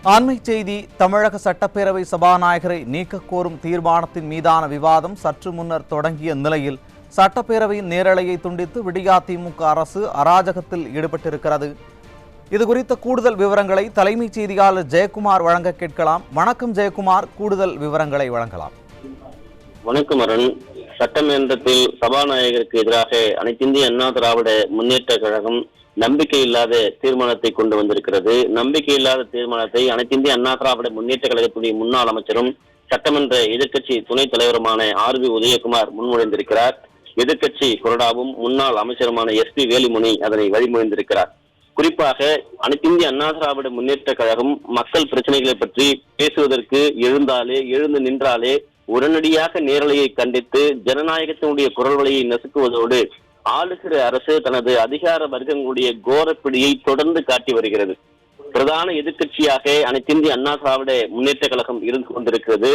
அண்மை செய்தி. தமிழக சட்டப்பேரவை சபாநாயகரை நீக்க கோரும் தீர்மானத்தின் மீதான விவாதம் சற்று முன்னர் தொடங்கிய நிலையில் சட்டப்பேரவையின் நேரலையை துண்டித்து விடியா திமுக அரசு அராஜகத்தில் ஈடுபட்டிருக்கிறது. இதுகுறித்த கூடுதல் விவரங்களை தலைமைச் செய்தியாளர் ஜெயக்குமார் வழங்க கேட்கலாம். வணக்கம் ஜெயக்குமார், கூடுதல் விவரங்களை வழங்கலாம். வணக்கம் அருண். சட்டமன்றத்தில் சபாநாயகருக்கு எதிராக அனைத்திந்திய அண்ணா திராவிட முன்னேற்ற கழகம் நம்பிக்கையில்லாத தீர்மானத்தை கொண்டு வந்திருக்கிறது. நம்பிக்கையில்லாத தீர்மானத்தை அனைத்திந்திய அண்ணா திராவிட முன்னேற்ற கழகத்துடைய முன்னாள் அமைச்சரும் சட்டமன்ற எதிர்க்கட்சி துணைத் தலைவருமான RB உதயகுமார் முன்மொழிந்திருக்கிறார். எதிர்க்கட்சி கொறடாவும் முன்னாள் அமைச்சருமான SP வேலுமணி அதனை வழிமொழிந்திருக்கிறார். குறிப்பாக அனைத்திந்திய அண்ணா திராவிட முன்னேற்ற கழகம் மக்கள் பிரச்சனைகளை பற்றி பேசுவதற்கு எழுந்து நின்றாலே உடனடியாக நேரலையை கண்டித்து ஜனநாயகத்தினுடைய குரல் வலையை நசுக்குவதோடு ஆளுகிற அரசு தனது அதிகார வர்க்கங்களுடைய கோரப்பிடியை தொடர்ந்து காட்டி வருகிறது. பிரதான எதிர்க்கட்சியாக அனைத்திந்திய அண்ணா திராவிட முன்னேற்ற கழகம் இருந்து கொண்டிருக்கிறது.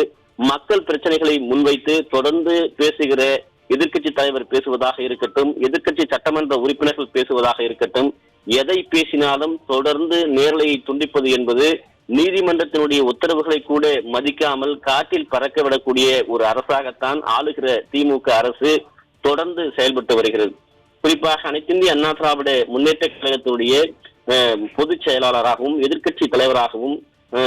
மக்கள் பிரச்சனைகளை முன்வைத்து தொடர்ந்து பேசுகிற எதிர்க்கட்சி தலைவர் பேசுவதாக இருக்கட்டும், எதிர்க்கட்சி சட்டமன்ற உறுப்பினர்கள் பேசுவதாக இருக்கட்டும், எதை பேசினாலும் தொடர்ந்து நேரலையை துண்டிப்பது என்பது நீதிமன்றத்தினுடைய உத்தரவுகளை கூட மதிக்காமல் காற்றில் பறக்க விடக்கூடிய ஒரு அரசாகத்தான் ஆளுகிற திமுக அரசு தொடர்ந்து செயல்பட்டு வருகிறது. குறிப்பாக அனைத்திந்திய அண்ணா திராவிட முன்னேற்ற கழகத்தினுடைய பொதுச் செயலாளராகவும் எதிர்க்கட்சி தலைவராகவும்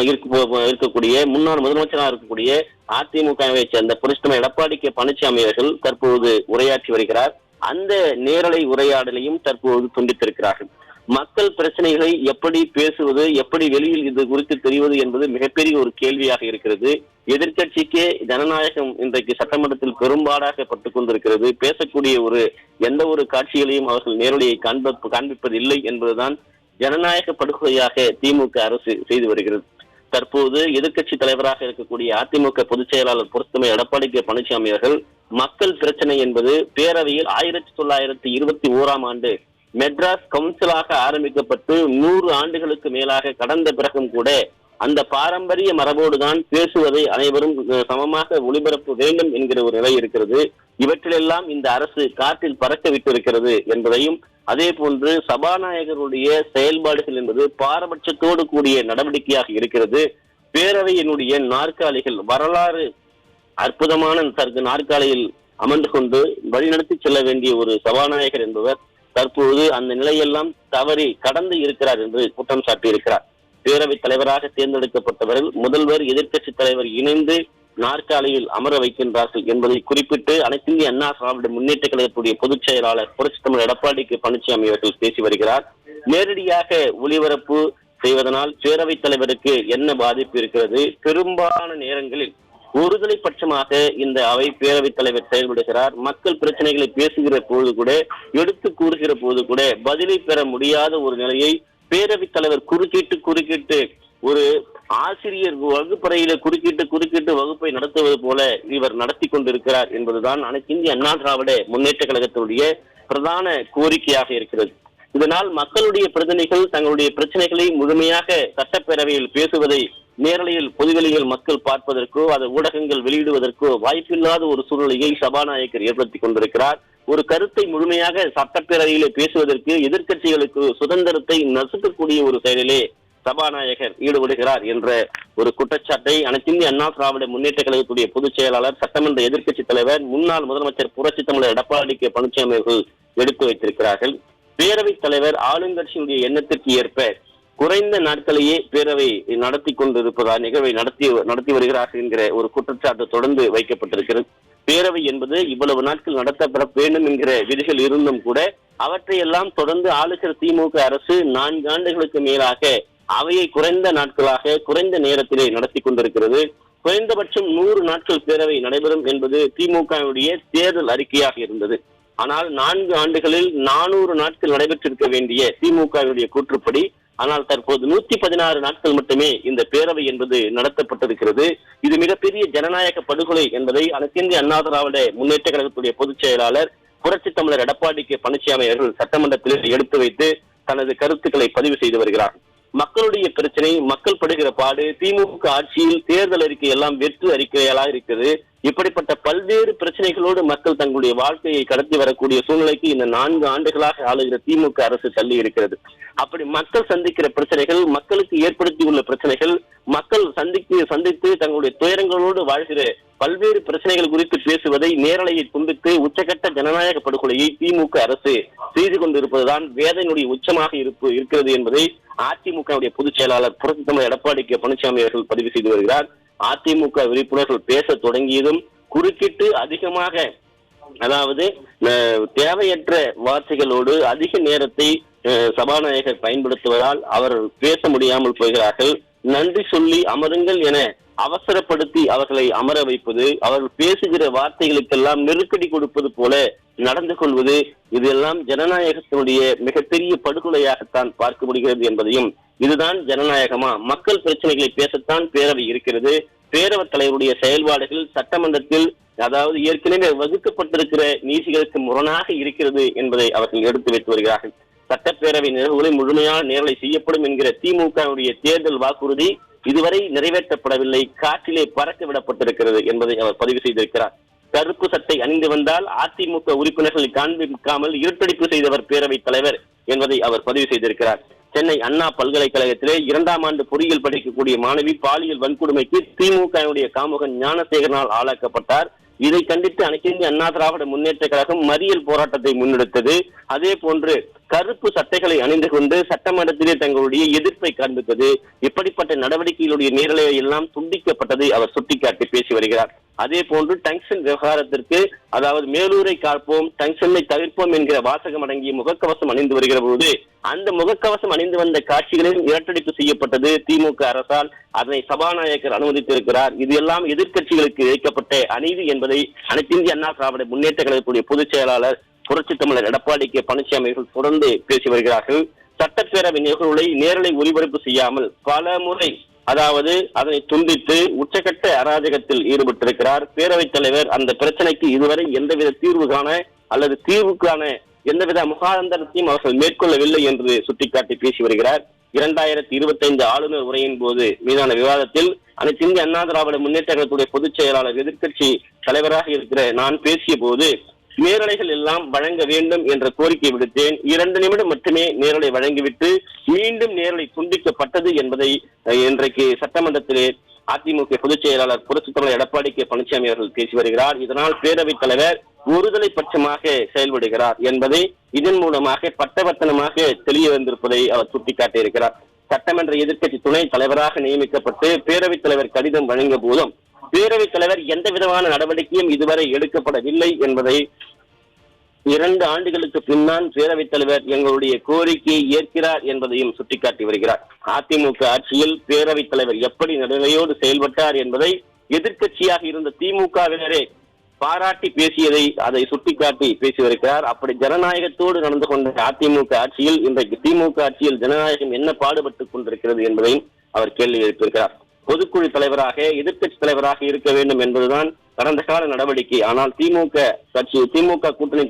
இருக்கக்கூடிய முன்னாள் முதலமைச்சராக இருக்கக்கூடிய அதிமுகவை சேர்ந்த புரட்சித் எடப்பாடி கே பழனிசாமி அவர்கள் தற்போது உரையாற்றி வருகிறார். அந்த நேரலை உரையாடலையும் தற்போது துண்டித்திருக்கிறார்கள். மக்கள் பிரச்சனைகளை எப்படி பேசுவது, எப்படி வெளியில் இது குறித்து தெரிவது என்பது மிகப்பெரிய ஒரு கேள்வியாக இருக்கிறது. எதிர்கட்சிக்கே ஜனநாயகம் இன்றைக்கு சட்டமன்றத்தில் பெரும்பாடாக பட்டுக் கொண்டிருக்கிறது. பேசக்கூடிய எந்த ஒரு காட்சிகளையும் அவர்கள் நேரடியை காண்பிப்பதில்லை என்பதுதான் ஜனநாயக படுகொலையாக திமுக அரசு செய்து வருகிறது. தற்போது எதிர்க்கட்சி தலைவராக இருக்கக்கூடிய அதிமுக பொதுச் செயலாளர் புரட்சித் எடப்பாடி கே பழனிசாமி அவர்கள் மக்கள் பிரச்சனை என்பது பேரவையில் 1921ஆம் ஆண்டு மெட்ராஸ் கவுன்சிலாக ஆரம்பிக்கப்பட்டு 100 ஆண்டுகளுக்கு மேலாக கடந்த பிறகும் கூட அந்த பாரம்பரிய மரபோடுதான் பேசுவதை அனைவரும் சமமாக ஒளிபரப்ப வேண்டும் என்கிற ஒரு நிலை இருக்கிறது. இவற்றிலெல்லாம் இந்த அரசு காற்றில் பறக்க விட்டிருக்கிறது என்பதையும், அதே போன்று சபாநாயகருடைய செயல்பாடுகள் என்பது பாரபட்சத்தோடு கூடிய நடவடிக்கையாக இருக்கிறது. பேரவையினுடைய நாற்காலிகள் வரலாறு அற்புதமான நாற்காலியில் அமர்ந்து கொண்டு வழிநடத்தி செல்ல வேண்டிய ஒரு சபாநாயகர் என்பவர் தற்போது அந்த நிலையெல்லாம் தவறி கடந்து இருக்கிறார் என்று குற்றம் சாட்டியிருக்கிறார். பேரவைத் தலைவராக தேர்ந்தெடுக்கப்பட்டவர்கள் முதல்வர் எதிர்க்கட்சி தலைவர் இணைந்து நாற்காலியில் அமர வைக்கின்றார்கள் என்பதை குறிப்பிட்டு அனைத்திந்திய அண்ணா திராவிட முன்னேற்ற கழகத்துடைய பொதுச் செயலாளர் புரட்சித் எடப்பாடி கே பழனிசாமி அவர்கள் பேசி வருகிறார். நேரடியாக ஒளிபரப்பு செய்வதனால் பேரவைத் தலைவருக்கு என்ன பாதிப்பு இருக்கிறது? பெரும்பாலான நேரங்களில் ஒருதலை பட்சமாக இந்த அவை பேரவைத் தலைவர் செயல்படுகிறார். மக்கள் பிரச்சனைகளை பேசுகிற போது கூட, எடுத்து கூறுகிற போது கூட பதிலை பெற முடியாத ஒரு நிலையை பேரவைத் தலைவர் குறுக்கிட்டு ஒரு ஆசிரியர் வகுப்பறையில குறுக்கிட்டு வகுப்பை நடத்துவது போல இவர் நடத்தி கொண்டிருக்கிறார் என்பதுதான் அனைத்திந்திய அண்ணா திராவிட முன்னேற்ற கழகத்தினுடைய பிரதான கோரிக்கையாக இருக்கிறது. இதனால் மக்களுடைய பிரதிநிதிகள் தங்களுடைய பிரச்சனைகளை முழுமையாக சட்டப்பேரவையில் பேசுவதை நேரலையில் பொதுவெளியில் மக்கள் பார்ப்பதற்கோ அதை ஊடகங்கள் வெளியிடுவதற்கோ வாய்ப்பில்லாத ஒரு சூழ்நிலையை சபாநாயகர் ஏற்படுத்தி கொண்டிருக்கிறார். ஒரு கருத்தை முழுமையாக சட்டப்பேரவையிலே பேசுவதற்கு எதிர்க்கட்சிகளுக்கு சுதந்திரத்தை நசுக்கக்கூடிய ஒரு செயலிலே சபாநாயகர் ஈடுபடுகிறார் என்ற ஒரு குற்றச்சாட்டை அனைத்திந்திய அண்ணா திராவிட முன்னேற்ற கழகத்துடைய பொதுச் செயலாளர் சட்டமன்ற எதிர்க்கட்சி தலைவர் முன்னாள் முதலமைச்சர் புரட்சித் எடப்பாடி கே பழனிசாமி அவர்கள் எடுத்து வைத்திருக்கிறார்கள். பேரவைத் தலைவர் ஆளுங்கட்சியினுடைய எண்ணத்திற்கு ஏற்ப குறைந்த நாட்களையே பேரவை நடத்தி கொண்டிருப்பதால் நிகழ்வை நடத்தி வருகிறார்கள் என்கிற ஒரு குற்றச்சாட்டு தொடர்ந்து வைக்கப்பட்டிருக்கிறது. பேரவை என்பது இவ்வளவு நாட்கள் நடத்தப்பட வேண்டும் என்கிற விதிகள் இருந்தும் கூட அவற்றையெல்லாம் தொடர்ந்து ஆளுகிற திமுக அரசு 4 ஆண்டுகளுக்கு மேலாக அவையை குறைந்த நாட்களாக குறைந்த நேரத்திலே நடத்தி கொண்டிருக்கிறது. குறைந்தபட்சம் 100 நாட்கள் பேரவை நடைபெறும் என்பது திமுகவுடைய தேர்தல் அறிக்கையாக இருந்தது. ஆனால் 4 ஆண்டுகளில் 400 நாட்கள் நடைபெற்றிருக்க வேண்டிய திமுகவுடைய கூற்றுப்படி ஆனால் தற்போது 116 நாட்கள் மட்டுமே இந்த பேரவை என்பது நடத்தப்பட்டிருக்கிறது. இது மிகப்பெரிய ஜனநாயக படுகொலை என்பதை அனைத்திந்திய அண்ணா திராவிட முன்னேற்ற கழகத்துடைய பொதுச் செயலாளர் புரட்சித் எடப்பாடி கே பழனிசாமி அவர்கள் சட்டமன்றத்தில் எடுத்து வைத்து தனது கருத்துக்களை பதிவு செய்து வருகிறார். மக்களுடைய பிரச்சனை, மக்கள் படுகிற பாடு, திமுக ஆட்சியில் தேர்தல் அறிக்கை எல்லாம் வெற்று அறிக்கைகளாக இருக்குது. இப்படிப்பட்ட பல்வேறு பிரச்சனைகளோடு மக்கள் தங்களுடைய வாழ்க்கையை கடத்தி வரக்கூடிய சூழ்நிலைக்கு இந்த 4 ஆண்டுகளாக ஆளுகிற திமுக அரசு தள்ளி இருக்கிறது. அப்படி மக்கள் சந்திக்கிற பிரச்சனைகள், மக்களுக்கு ஏற்படுத்தியுள்ள பிரச்சனைகள், மக்கள் சந்தித்து தங்களுடைய துயரங்களோடு வாழ்கிற பல்வேறு பிரச்சனைகள் குறித்து பேசுவதை, நேரலையை துண்டித்து உச்சகட்ட ஜனநாயக படுகொலையை திமுக அரசு செய்து கொண்டிருப்பதுதான் வேதனையுடைய உச்சமாக இருக்கிறது என்பதை அதிமுக பொதுச் செயலாளர் புரட்சித் தலைவர் எடப்பாடி கே பழனிசாமி அவர்கள் பதிவு செய்து வருகிறார். அதிமுக உறுப்பினர்கள் பேச தொடங்கியதும் குறுக்கிட்டு அதிகமாக, அதாவது தேவையற்ற வார்த்தைகளோடு அதிக நேரத்தை சபாநாயகர் பயன்படுத்துவதால் அவர் பேச முடியாமல் போகிறார்கள். நன்றி சொல்லி அமருங்கள் என அவசரப்படுத்தி அவர்களை அமர வைப்பது, அவர்கள் பேசுகிற வார்த்தைகளுக்கெல்லாம் நெருக்கடி கொடுப்பது போல நடந்து கொள்வது, இதெல்லாம் ஜனநாயகத்தினுடைய மிகப்பெரிய படுகொலையாகத்தான் பார்க்க முடிகிறது என்பதையும், இதுதான் ஜனநாயகமா? மக்கள் பிரச்சனைகளை பேசத்தான் பேரவை இருக்கிறது. பேரவைத் தலைவருடைய செயல்பாடுகள் சட்டமன்றத்தில், அதாவது ஏற்கனவே வகுக்கப்பட்டிருக்கிற நீதிகளுக்கு முரணாக இருக்கிறது என்பதை அவர்கள் எடுத்து வைத்து வருகிறார்கள். சட்டப்பேரவை நிகழ்வுகளை முழுமையான நேரலை செய்யப்படும் என்கிற திமுகவுடைய தேர்தல் வாக்குறுதி இதுவரை நிறைவேற்றப்படவில்லை, காற்றிலே பறக்க விடப்பட்டிருக்கிறது என்பதை அவர் பதிவு செய்திருக்கிறார். கருப்பு சட்டை அணிந்து வந்தால் அதிமுக உறுப்பினர்களை காண்பிக்காமல் இருட்டடிப்பு செய்தவர் பேரவைத் தலைவர் என்பதை அவர் பதிவு செய்திருக்கிறார். சென்னை அண்ணா பல்கலைக்கழகத்திலே 2ஆம் ஆண்டு பொறியியல் படிக்கக்கூடிய மாணவி பாலியல் வன்கொடுமைக்கு திமுகவுடைய காமுகன் ஞானசேகரனால் ஆளாக்கப்பட்டார். இதை கண்டித்து அனைத்து இந்திய அண்ணா திராவிட முன்னேற்ற கழகம் மறியல் போராட்டத்தை முன்னெடுத்தது. அதே போன்று கருப்பு சட்டைகளை அணிந்து கொண்டு சட்டமன்றத்திலே தங்களுடைய எதிர்ப்பை காண்பித்தது. இப்படிப்பட்ட நடவடிக்கைகளுடைய நேரலை எல்லாம் துண்டிக்கப்பட்டதை அவர் சுட்டிக்காட்டி பேசி வருகிறார். அதே போன்று டங்ஷன் விவகாரத்திற்கு, அதாவது மேலூரை காப்போம் டங்ஷனை தவிர்ப்போம் என்கிற வாசகம் அடங்கிய முகக்கவசம் அணிந்து வருகிற போது அந்த முகக்கவசம் அணிந்து வந்த காட்சிகளில் இரட்டடிப்பு செய்யப்பட்டது திமுக அரசால். அதனை சபாநாயகர் அனுமதித்திருக்கிறார். இது எல்லாம் எதிர்கட்சிகளுக்கு இழைக்கப்பட்ட அநீதி என்பதை அனைத்து இந்திய அண்ணா திராவிட முன்னேற்ற கழகத்துடைய பொதுச் செயலாளர் புரட்சித் தலைவர் எடப்பாடி கே பழனிசாமி அவர்கள் தொடர்ந்து பேசி வருகிறார்கள். சட்டப்பேரவை நிகழ்வுகளை நேரலை ஒளிபரப்பு செய்யாமல் பல முறை, அதாவது அதனை துண்டித்து உச்சகட்ட அராஜகத்தில் ஈடுபட்டிருக்கிறார் பேரவைத் தலைவர். அந்த பிரச்சனைக்கு இதுவரை எந்தவித தீர்வு காண அல்லது தீர்வுக்கான எந்தவித முகாந்தரத்தையும் அவர்கள் மேற்கொள்ளவில்லை என்று சுட்டிக்காட்டி பேசி வருகிறார். 2025 ஆளுநர் உரையின் போது மீதான விவாதத்தில் அனைத்து இந்திய அண்ணா திராவிட முன்னேற்ற கழகத்துடைய பொதுச் செயலாளர் எதிர்க்கட்சி தலைவராக இருக்கிற நான் பேசிய போது நேரலைகள் எல்லாம் வழங்க வேண்டும் என்ற கோரிக்கை விடுத்தேன். 2 நிமிடம் மட்டுமே நேரலை வழங்கிவிட்டு மீண்டும் நேரலை துண்டிக்கப்பட்டது என்பதை இன்றைக்கு சட்டமன்றத்திலே அதிமுக பொதுச் செயலாளர் புரட்சித் தலைவர் எடப்பாடி கே பழனிசாமி அவர்கள் பேசி வருகிறார். இதனால் பேரவைத் தலைவர் ஒருதலை பட்சமாக செயல்படுகிறார் என்பதை இதன் மூலமாக பட்டவர்த்தனமாக தெளிய வந்திருப்பதை அவர் சுட்டிக்காட்டியிருக்கிறார். சட்டமன்ற எதிர்க்கட்சி துணை தலைவராக நியமிக்கப்பட்டு பேரவைத் தலைவர் கடிதம் வழங்கிய போதும் பேரவைத் தலைவர் எந்த விதமான நடவடிக்கையும் இதுவரை எடுக்கப்படவில்லை என்பதை 2 ஆண்டுகளுக்கு பின்னால் பேரவைத் தலைவர் எங்களுடைய கோரிக்கையை ஏற்கிறார் என்பதையும் சுட்டிக்காட்டி வருகிறார். அதிமுக ஆட்சியில் பேரவைத் தலைவர் எப்படி நடுநிலையோடு செயல்பட்டார் என்பதை எதிர்க்கட்சியாக இருந்த திமுகவினரே பாராட்டி பேசியதை அதை சுட்டிக்காட்டி பேசி வருகிறார். அப்படி ஜனநாயகத்தோடு நடந்து கொண்ட அதிமுக ஆட்சியில் இன்றைக்கு திமுக ஆட்சியில் ஜனநாயகம் என்ன பாடுபட்டுக் கொண்டிருக்கிறது என்பதையும் அவர் கேள்வி எழுப்பியிருக்கிறார். பொதுக்குழு தலைவராக எதிர்க்கட்சி தலைவராக இருக்க வேண்டும் என்பதுதான் கடந்த கால நடவடிக்கை. ஆனால் திமுக கூட்டணி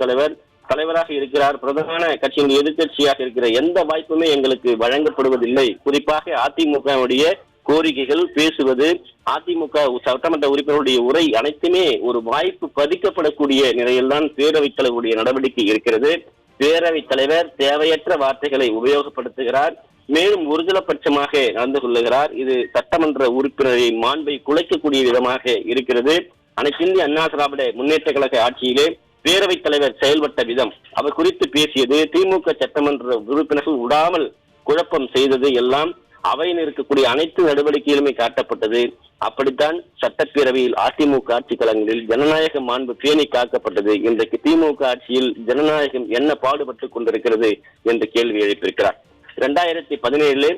தலைவராக இருக்கிறார். பிரதான கட்சியின் எதிர்க்கட்சியாக இருக்கிற எந்த வாய்ப்புமே எங்களுக்கு வழங்கப்படுவதில்லை. குறிப்பாக அதிமுகவுடைய கோரிக்கைகள் பேசுவது, அதிமுக சட்டமன்ற உறுப்பினருடைய உரை அனைத்துமே ஒரு வாய்ப்பு பதிக்கப்படக்கூடிய நிலையில்தான் பேரவைத் தலைவருடைய நடவடிக்கை இருக்கிறது. பேரவைத் தலைவர் தேவையற்ற வார்த்தைகளை உபயோகப்படுத்துகிறார், மேலும் ஒருதலைபட்சமாக நடந்து கொள்ளுகிறார். இது சட்டமன்ற உறுப்பினரை மாண்பை குலைக்கக்கூடிய விதமாக இருக்கிறது. அனைத்து இந்திய அண்ணா திராவிட முன்னேற்ற கழக ஆட்சியிலே பேரவைத் தலைவர் செயல்பட்ட விதம், அவர் குறித்து பேசியது, திமுக சட்டமன்ற உறுப்பினர்கள் விடாமல் குழப்பம் செய்தது எல்லாம் அவையில் இருக்கக்கூடிய அனைத்து நடவடிக்கைகளுமே காட்டப்பட்டது. அப்படித்தான் சட்டப்பேரவையில் அதிமுக ஆட்சி களங்களில் ஜனநாயக மாண்பு பேணி காக்கப்பட்டது. இன்றைக்கு திமுக ஆட்சியில் ஜனநாயகம் என்ன பாடுபட்டுக் கொண்டிருக்கிறது என்று கேள்வி எழுப்பியிருக்கிறார். 2017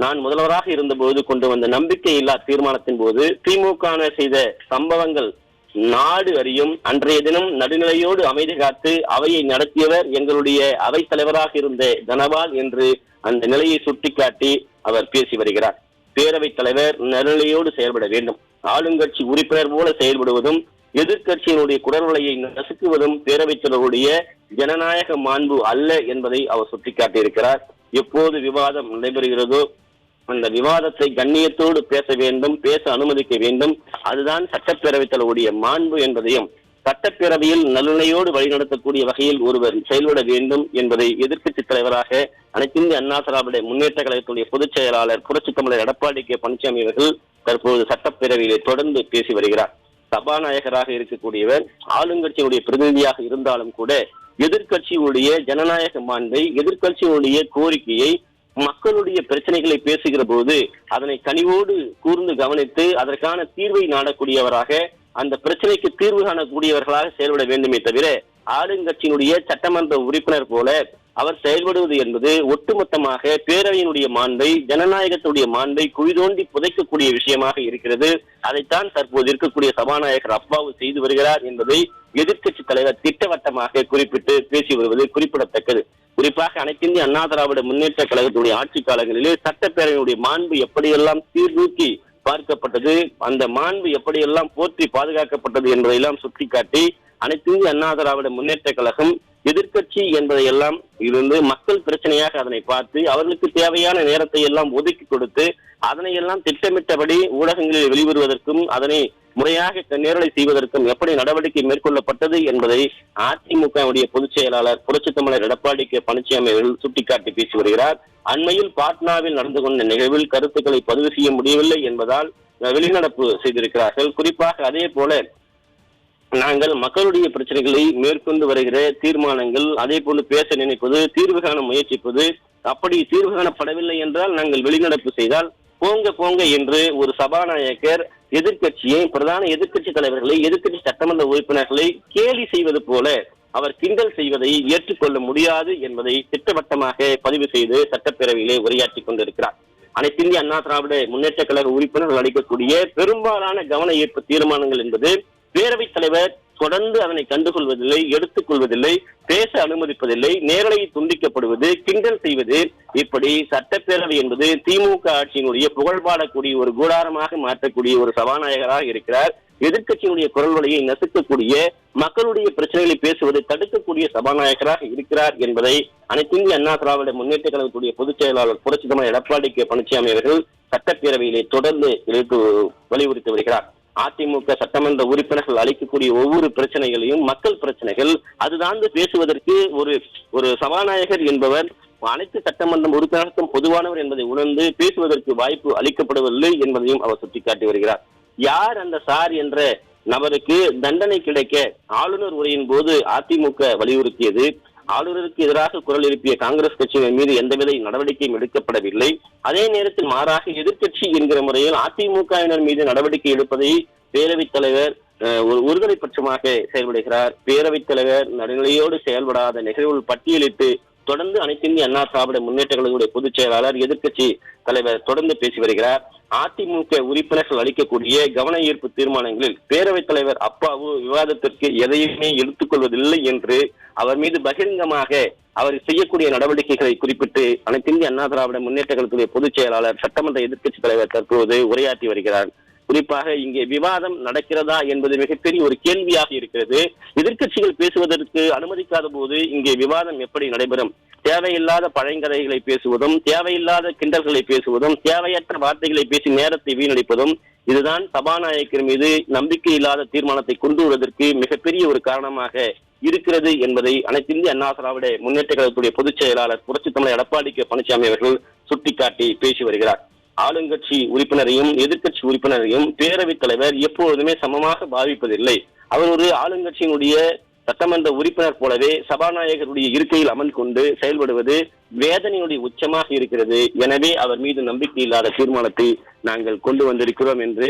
நான் முதல்வராக இருந்தபோது கொண்டு வந்த நம்பிக்கையில்லா தீர்மானத்தின் போது திமுக செய்த சம்பவங்கள் நாடு அறியும். அன்றைய தினம் நடுநிலையோடு அமைதி காத்து அவையை நடத்தியவர் எங்களுடைய அவைத் தலைவராக இருந்த தனபால் என்று அந்த நிலையை சுட்டிக்காட்டி அவர் பேசி வருகிறார். பேரவைத் தலைவர் நடுநிலையோடு செயல்பட வேண்டும். ஆளுங்கட்சி உறுப்பினர் போல செயல்படுவதும் எதிர்கட்சியினுடைய குரல்வளையை நசுக்குவதும் பேரவைத் தலைவருடைய ஜனநாயக மாண்பு அல்ல என்பதை அவர் சுட்டிக்காட்டியிருக்கிறார். எப்போது விவாதம் நடைபெறுகிறதோ அந்த விவாதத்தை கண்ணியத்தோடு பேச வேண்டும், பேச அனுமதிக்க வேண்டும். அதுதான் சட்டப்பேரவைத் தலைவருடைய மாண்பு என்பதையும், சட்டப்பேரவையில் நல்லுணையோடு வழிநடத்தக்கூடிய வகையில் ஒருவர் செயல்பட வேண்டும் என்பதை எதிர்க்கட்சி தலைவராக அனைத்திந்திய அண்ணா திராவிட முன்னேற்ற கழகத்துடைய பொதுச் செயலாளர் புரட்சித் தமிழர் எடப்பாடி கே பழனிசாமி அவர்கள் தற்போது சட்டப்பேரவையிலே தொடர்ந்து பேசி வருகிறார். சபாநாயகராக இருக்கக்கூடியவர் ஆளுங்கட்சியுடைய பிரதிநிதியாக இருந்தாலும் கூட எதிர்கட்சியுடைய ஜனநாயக மாண்பை, எதிர்கட்சியுடைய கோரிக்கையை, மக்களுடைய பிரச்சனைகளை பேசுகிற போது அதனை கனிவோடு கூர்ந்து கவனித்து அதற்கான தீர்வை நாடக்கூடியவராக, அந்த பிரச்சனைக்கு தீர்வு காணக்கூடியவர்களாக செயல்பட வேண்டுமே தவிர ஆளுங்கட்சியினுடைய சட்டமன்ற உறுப்பினர் போல அவர் செயல்படுவது என்பது ஒட்டுமொத்தமாக பேரவையினுடைய மாண்பை, ஜனநாயகத்துடைய மாண்பை குழிதோண்டி புதைக்கக்கூடிய விஷயமாக இருக்கிறது. அதைத்தான் தற்போது இருக்கக்கூடிய சபாநாயகர் அப்பாவு செய்து வருகிறார் என்பதை எதிர்க்கட்சி தலைவர் திட்டவட்டமாக குறிப்பிட்டு பேசி வருவது குறிப்பிடத்தக்கது. குறிப்பாக அனைத்திந்திய அண்ணா திராவிட முன்னேற்ற கழகத்துடைய ஆட்சி காலங்களிலே சட்டப்பேரவையினுடைய மாண்பு எப்படியெல்லாம் சீர்தூக்கி பார்க்கப்பட்டது, அந்த மாண்பு எப்படியெல்லாம் போற்றி பாதுகாக்கப்பட்டது என்பதையெல்லாம் சுட்டிக்காட்டி அனைத்திந்திய அண்ணா திராவிட முன்னேற்ற கழகம் எதிர்கட்சி என்பதையெல்லாம் இருந்து மக்கள் பிரச்சனையாக அதனை பார்த்து அவர்களுக்கு தேவையான நேரத்தை எல்லாம் ஒதுக்கி கொடுத்து அதனை எல்லாம் திட்டமிட்டபடி ஊடகங்களில் வெளிவருவதற்கும் அதனை முறையாக நேரலை செய்வதற்கும் எப்படி நடவடிக்கை மேற்கொள்ளப்பட்டது என்பதை அதிமுகவுடைய பொதுச் செயலாளர் புரட்சித் தமிழர் எடப்பாடி கே பழனிசாமி அவர்கள் சுட்டிக்காட்டி பேசி வருகிறார். அண்மையில் பாட்னாவில் நடந்து கொண்ட நிகழ்வில் கருத்துக்களை பதிவு செய்ய முடியவில்லை என்பதால் வெளிநடப்பு செய்திருக்கிறார்கள். குறிப்பாக அதே போல நாங்கள் மக்களுடைய பிரச்சனைகளை மேற்கொண்டு வருகிற தீர்மானங்கள், அதே போல பேச நினைப்பது, தீர்வு காண முயற்சிப்பது, அப்படி தீர்வு காணப்படவில்லை என்றால் நாங்கள் வெளிநடப்பு செய்தால் போங்க போங்க என்று ஒரு சபாநாயகர் எதிர்கட்சியை, பிரதான எதிர்கட்சி தலைவர்களை, எதிர்கட்சி சட்டமன்ற உறுப்பினர்களை கேலி செய்வது போல அவர் கிண்டல் செய்வதை ஏற்றுக்கொள்ள முடியாது என்பதை திட்டவட்டமாக பதிவு செய்து சட்டப்பேரவையிலே உரையாற்றிக் கொண்டிருக்கிறார். அனைத்திந்திய அண்ணா திராவிட முன்னேற்ற கழக உறுப்பினர்கள் அளிக்கக்கூடிய பெரும்பாலான கவன ஈர்ப்பு தீர்மானங்கள் என்பது பேரவைத் தலைவர் தொடர்ந்து அதனை கண்டுகொள்வதில்லை, எடுத்துக் கொள்வதில்லை, பேச அனுமதிப்பதில்லை, நேரலையை துண்டிக்கப்படுவது, கிண்டல் செய்வது, இப்படி சட்டப்பேரவை என்பது திமுக ஆட்சியினுடைய புகழ்பாடக்கூடிய ஒரு கூடாரமாக மாற்றக்கூடிய ஒரு சபாநாயகராக இருக்கிறார். எதிர்கட்சியினுடைய குரல் வலையை நசுக்கக்கூடிய, மக்களுடைய பிரச்சனைகளை பேசுவதை தடுக்கக்கூடிய சபாநாயகராக இருக்கிறார் என்பதை அனைத்திந்திய அண்ணா திராவிட முன்னேற்ற கழகத்துடைய பொதுச் செயலாளர் புரட்சித் தமிழர் எடப்பாடி கே பழனிசாமி அவர்கள் சட்டப்பேரவையிலே தொடர்ந்து வலியுறுத்தி வருகிறார். அதிமுக சட்டமன்ற உறுப்பினர்கள் அளிக்கக்கூடிய ஒவ்வொரு பிரச்சனைகளையும் மக்கள் பிரச்சனைகள் அதுதான் பேசுவதற்கு ஒரு சபாநாயகர் என்பவர் அனைத்து சட்டமன்ற உறுப்பினர்களுக்கும் பொதுவானவர் என்பதை உணர்ந்து பேசுவதற்கு வாய்ப்பு அளிக்கப்படுவதில்லை என்பதையும் அவர் சுட்டிக்காட்டி வருகிறார். யார் அந்த சார் என்ற நபருக்கு தண்டனை கிடைக்க ஆளுநர் உரையின் போது அதிமுக வலியுறுத்தியது, ஆளுநருக்கு எதிராக குரல் எழுப்பிய காங்கிரஸ் கட்சியின் மீது எந்தவித நடவடிக்கையும் எடுக்கப்படவில்லை. அதே நேரத்தில் மாறாக எதிர்கட்சி என்கிற முறையில் அதிமுகவினர் மீது நடவடிக்கை எடுப்பதை பேரவைத் தலைவர் ஒருதலை பட்சமாக செயல்படுகிறார். பேரவைத் தலைவர் நடுநிலையோடு செயல்படாத நிகழ்வுகள் பட்டியலிட்டு தொடர்ந்து அனைத்திந்திய அண்ணா திராவிட முன்னேற்ற கழகத்துடைய பொதுச் செயலாளர் எதிர்கட்சி தலைவர் தொடர்ந்து பேசி வருகிறார். அதிமுக உறுப்பினர்கள் அளிக்கக்கூடிய கவன ஈர்ப்பு தீர்மானங்களில் பேரவைத் தலைவர் அப்பாவு விவாதத்திற்கு எதையுமே எடுத்துக் கொள்வதில்லை என்று அவர் மீது பகிரங்கமாக அவர் செய்யக்கூடிய நடவடிக்கைகளை குறிப்பிட்டு அனைத்திந்திய அண்ணா திராவிட முன்னேற்ற கழகத்துடைய பொதுச் செயலாளர் சட்டமன்ற எதிர்க்கட்சி தலைவர் தற்போது உரையாற்றி வருகிறார். குறிப்பாக இங்கே விவாதம் நடக்கிறதா என்பது மிகப்பெரிய ஒரு கேள்வியாக இருக்கிறது. எதிர்க்கட்சிகள் பேசுவதற்கு அனுமதிக்காத போது இங்கே விவாதம் எப்படி நடைபெறும்? தேவையில்லாத பழங்கதைகளை பேசுவதும், தேவையில்லாத கிண்டல்களை பேசுவதும், தேவையற்ற வார்த்தைகளை பேசி நேரத்தை வீணடிப்பதும் இதுதான் சபாநாயகர் மீது நம்பிக்கை இல்லாத தீர்மானத்தை கொண்டு வருவதற்கு மிகப்பெரிய ஒரு காரணமாக இருக்கிறது என்பதை அனைத்திந்திய அண்ணா திராவிட முன்னேற்ற கழகத்துடைய பொதுச் செயலாளர் புரட்சித் தமிழர் எடப்பாடி கே பழனிசாமி அவர்கள் சுட்டிக்காட்டி பேசி வருகிறார். ஆளுங்கட்சி உறுப்பினரையும் எதிர்கட்சி உறுப்பினரையும் பேரவைத் தலைவர் எப்பொழுதுமே சமமாக பாவிப்பதில்லை. அவர் ஒரு ஆளுங்கட்சியினுடைய சட்டமன்ற உறுப்பினர் போலவே சபாநாயகருடைய இருக்கையில் அமர்ந்து கொண்டு செயல்படுவது வேதனையுடைய உச்சமாக இருக்கிறது. எனவே அவர் மீது நம்பிக்கை இல்லாத தீர்மானத்தை நாங்கள் கொண்டு வந்திருக்கிறோம் என்று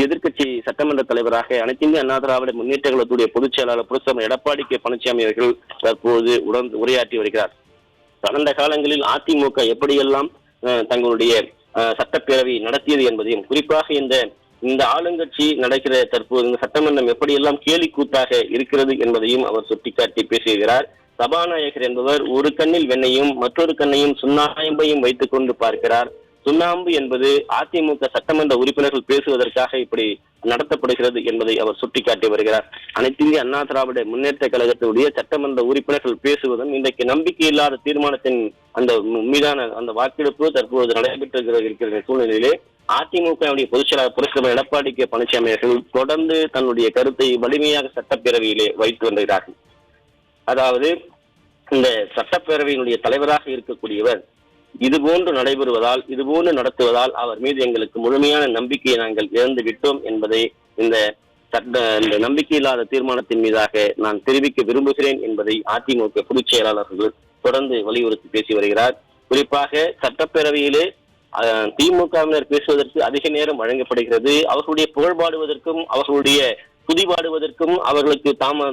எதிர்க்கட்சி சட்டமன்ற தலைவராக அனைத்திந்திய அண்ணா திராவிட முன்னேற்ற கழகத்துடைய பொதுச் செயலாளர் புரட்சித் எடப்பாடி கே பழனிசாமி அவர்கள் தற்போது உரையாற்றி வருகிறார். கடந்த காலங்களில் அதிமுக எப்படியெல்லாம் தங்களுடைய சட்டப்பேரவை நடத்தியது என்பதையும், குறிப்பாக இந்த ஆளுங்கட்சி நடக்கிற தற்போது இந்த சட்டமன்றம் எப்படியெல்லாம் கேலி கூத்தாக இருக்கிறது என்பதையும் அவர் சுட்டிக்காட்டி பேசுகிறார். சபாநாயகர் என்பவர் ஒரு கண்ணில் வெண்ணையும் மற்றொரு கண்ணையும் சுண்ணாம்பையும் வைத்துக் கொண்டு பார்க்கிறார். சுண்ணாம்பு என்பது அதிமுக சட்டமன்ற உறுப்பினர்கள் பேசுவதற்காக இப்படி நடத்தப்படுகிறது என்பதை அவர் சுட்டிக்காட்டி வருகிறார். அனைத்திந்திய அண்ணா திராவிட முன்னேற்ற கழகத்தினுடைய சட்டமன்ற உறுப்பினர்கள் பேசுவதும் இன்றைக்கு நம்பிக்கையில்லாத தீர்மானத்தின் அந்த மீதான அந்த வாக்கெடுப்பு தற்போது நடைபெற்று இருக்கிற சூழ்நிலையிலே அதிமுக பொதுச் செயலாளர் புரட்சித்தலைவர் எடப்பாடி கே பழனிசாமி அவர்கள் தொடர்ந்து தன்னுடைய கருத்தை வலிமையாக சட்டப்பேரவையிலே வைத்து வருகிறார்கள். அதாவது இந்த சட்டப்பேரவையினுடைய தலைவராக இருக்கக்கூடியவர் இதுபோன்று நடைபெறுவதால், இதுபோன்று நடத்துவதால் அவர் மீது எங்களுக்கு முழுமையான நம்பிக்கையை நாங்கள் இழந்து விட்டோம் என்பதை இந்த நம்பிக்கையில்லாத தீர்மானத்தின் மீதாக நான் தெரிவிக்க விரும்புகிறேன் என்பதை அதிமுக பொதுச் செயலாளர்கள் தொடர்ந்து வலியுறுத்தி பேசி வருகிறார். குறிப்பாக சட்டப்பேரவையிலே திமுகவினர் பேசுவதற்கு அதிக நேரம் வழங்கப்படுகிறது. அவர்களுடைய புகழ்பாடுவதற்கும் அவர்களுடைய துதிபாடுவதற்கும் அவர்களுக்கு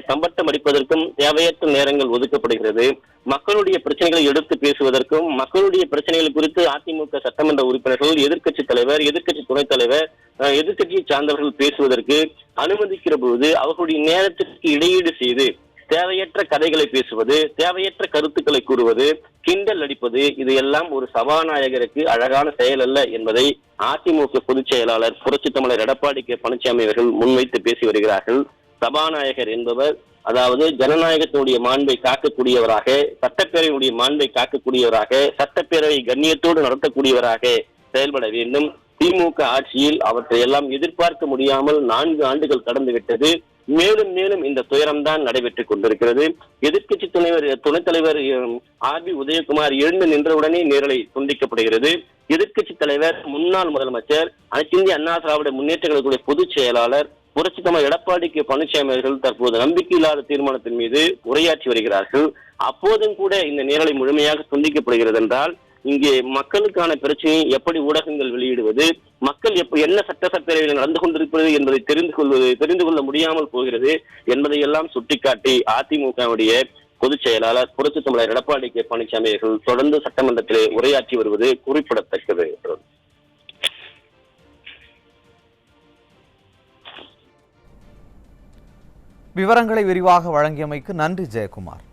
தம்பட்டம் அடிப்பதற்கும் தேவையற்ற நேரங்கள் ஒதுக்கப்படுகிறது. மக்களுடைய பிரச்சனைகளை எடுத்து பேசுவதற்கும் மக்களுடைய பிரச்சனைகள் குறித்து அதிமுக சட்டமன்ற உறுப்பினர்கள், எதிர்க்கட்சி தலைவர், எதிர்க்கட்சி துணைத் தலைவர், எதிர்க்கட்சியை சார்ந்தவர்கள் பேசுவதற்கு அனுமதிக்கிற பொழுது அவர்களுடைய நேரத்திற்கு இடையீடு செய்து தேவையற்ற கதைகளை பேசுவது, தேவையற்ற கருத்துக்களை கூறுவது, கிண்டல் அடிப்பது, இது எல்லாம் ஒரு சபாநாயகருக்கு அழகான செயல் அல்ல என்பதை அதிமுக பொதுச் செயலாளர் புரட்சித் தமிழர் எடப்பாடி கே பழனிசாமி அவர்கள் முன்வைத்து பேசி வருகிறார்கள். சபாநாயகர் என்பவர் அதாவது ஜனநாயகத்தினுடைய மாண்பை காக்கக்கூடியவராக, சட்டப்பேரவையுடைய மாண்பை காக்கக்கூடியவராக, சட்டப்பேரவை கண்ணியத்தோடு நடத்தக்கூடியவராக செயல்பட வேண்டும். திமுக ஆட்சியில் அவற்றை எல்லாம் எதிர்பார்க்க முடியாமல் 4 ஆண்டுகள் கடந்து விட்டது. மேலும் மேலும் இந்த துயரம்தான் நடைபெற்றுக் கொண்டிருக்கிறது. எதிர்க்கட்சி துணைத் தலைவர் ஆர்.பி. உதயகுமார் எழுந்து நின்றவுடனே நேரலை துண்டிக்கப்படுகிறது. எதிர்க்கட்சி தலைவர், முன்னாள் முதலமைச்சர், அனைத்திந்திய அண்ணா திராவிட முன்னேற்ற கழகத்துடைய பொதுச் செயலாளர் புரட்சித் தமிழர் எடப்பாடி கே பழனிசாமி அவர்கள் தற்போது நம்பிக்கையில்லாத தீர்மானத்தின் மீது உரையாற்றி வருகிறார்கள். அப்போதும் கூட இந்த நேரலை முழுமையாக துண்டிக்கப்படுகிறது என்றால் இங்கே மக்களுக்கான பிரச்சனையை எப்படி ஊடகங்கள் வெளியிடுவது, மக்கள் என்ன சட்டப்பேரவையில் நடந்து கொண்டிருக்கிறது என்பதை தெரிந்து கொள்ள முடியாமல் போகிறது என்பதையெல்லாம் சுட்டிக்காட்டி அதிமுகவுடைய பொதுச் செயலாளர் புரட்சித் தமிழர் எடப்பாடி கே பழனிசாமி அவர்கள் தொடர்ந்து சட்டமன்றத்திலே உரையாற்றி வருவது குறிப்பிடத்தக்கது. விவரங்களை விரிவாக வழங்கியமைக்கு நன்றி ஜெயக்குமார்.